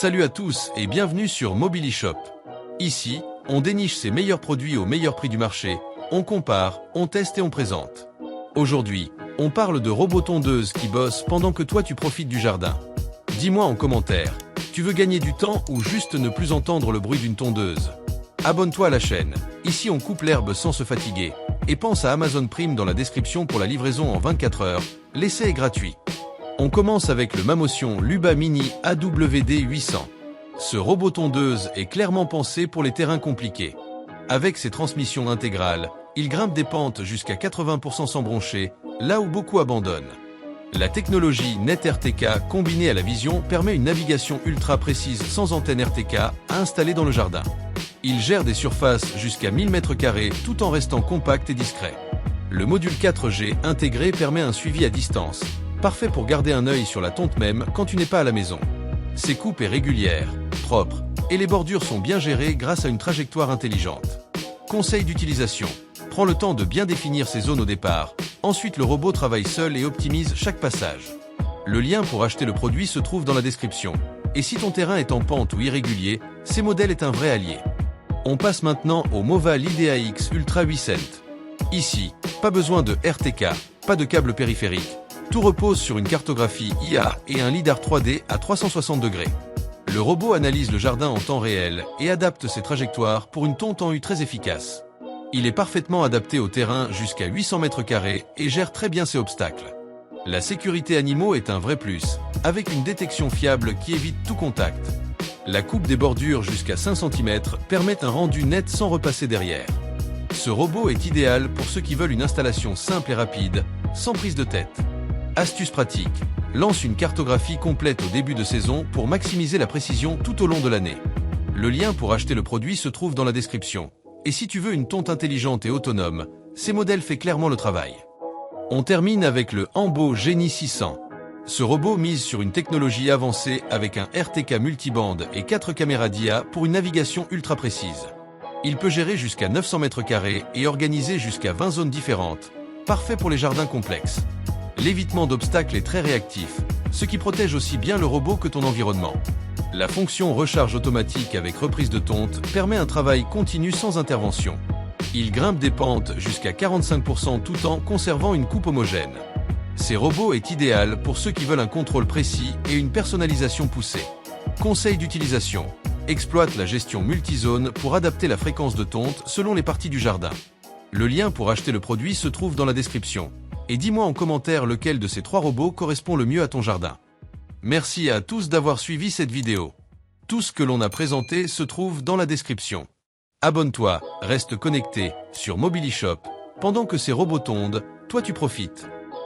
Salut à tous et bienvenue sur Mobilishop. Ici, on déniche ses meilleurs produits au meilleur prix du marché, on compare, on teste et on présente. Aujourd'hui, on parle de robots tondeuses qui bossent pendant que toi tu profites du jardin. Dis-moi en commentaire, tu veux gagner du temps ou juste ne plus entendre le bruit d'une tondeuse? Abonne-toi à la chaîne, ici on coupe l'herbe sans se fatiguer. Et pense à Amazon Prime dans la description pour la livraison en 24 heures, l'essai est gratuit. On commence avec le Mamotion Luba Mini AWD 800. Ce robot tondeuse est clairement pensé pour les terrains compliqués. Avec ses transmissions intégrales, il grimpe des pentes jusqu'à 80% sans broncher, là où beaucoup abandonnent. La technologie NetRTK combinée à la vision permet une navigation ultra précise sans antenne RTK à installer dans le jardin. Il gère des surfaces jusqu'à 1000 m² tout en restant compact et discret. Le module 4G intégré permet un suivi à distance, parfait pour garder un œil sur la tonte même quand tu n'es pas à la maison. Ses coupes est régulière, propre, et les bordures sont bien gérées grâce à une trajectoire intelligente. Conseil d'utilisation. Prends le temps de bien définir ses zones au départ, ensuite le robot travaille seul et optimise chaque passage. Le lien pour acheter le produit se trouve dans la description. Et si ton terrain est en pente ou irrégulier, ces modèles est un vrai allié. On passe maintenant au Moval IDEA X Ultra 800. Ici, pas besoin de RTK, pas de câble périphérique. Tout repose sur une cartographie IA et un lidar 3D à 360 degrés. Le robot analyse le jardin en temps réel et adapte ses trajectoires pour une tonte en U très efficace. Il est parfaitement adapté au terrain jusqu'à 800 m² et gère très bien ses obstacles. La sécurité animaux est un vrai plus, avec une détection fiable qui évite tout contact. La coupe des bordures jusqu'à 5 cm permet un rendu net sans repasser derrière. Ce robot est idéal pour ceux qui veulent une installation simple et rapide, sans prise de tête. Astuce pratique, lance une cartographie complète au début de saison pour maximiser la précision tout au long de l'année. Le lien pour acheter le produit se trouve dans la description. Et si tu veux une tonte intelligente et autonome, ces modèles fait clairement le travail. On termine avec le Ambo Genie 600. Ce robot mise sur une technologie avancée avec un RTK multibande et 4 caméras d'IA pour une navigation ultra précise. Il peut gérer jusqu'à 900 m² et organiser jusqu'à 20 zones différentes, parfait pour les jardins complexes. L'évitement d'obstacles est très réactif, ce qui protège aussi bien le robot que ton environnement. La fonction recharge automatique avec reprise de tonte permet un travail continu sans intervention. Il grimpe des pentes jusqu'à 45% tout en conservant une coupe homogène. Ces robots est idéal pour ceux qui veulent un contrôle précis et une personnalisation poussée. Conseil d'utilisation. Exploite la gestion multizone pour adapter la fréquence de tonte selon les parties du jardin. Le lien pour acheter le produit se trouve dans la description. Et dis-moi en commentaire lequel de ces 3 robots correspond le mieux à ton jardin. Merci à tous d'avoir suivi cette vidéo. Tout ce que l'on a présenté se trouve dans la description. Abonne-toi, reste connecté sur Mobilishop. Pendant que ces robots tondent, toi tu profites.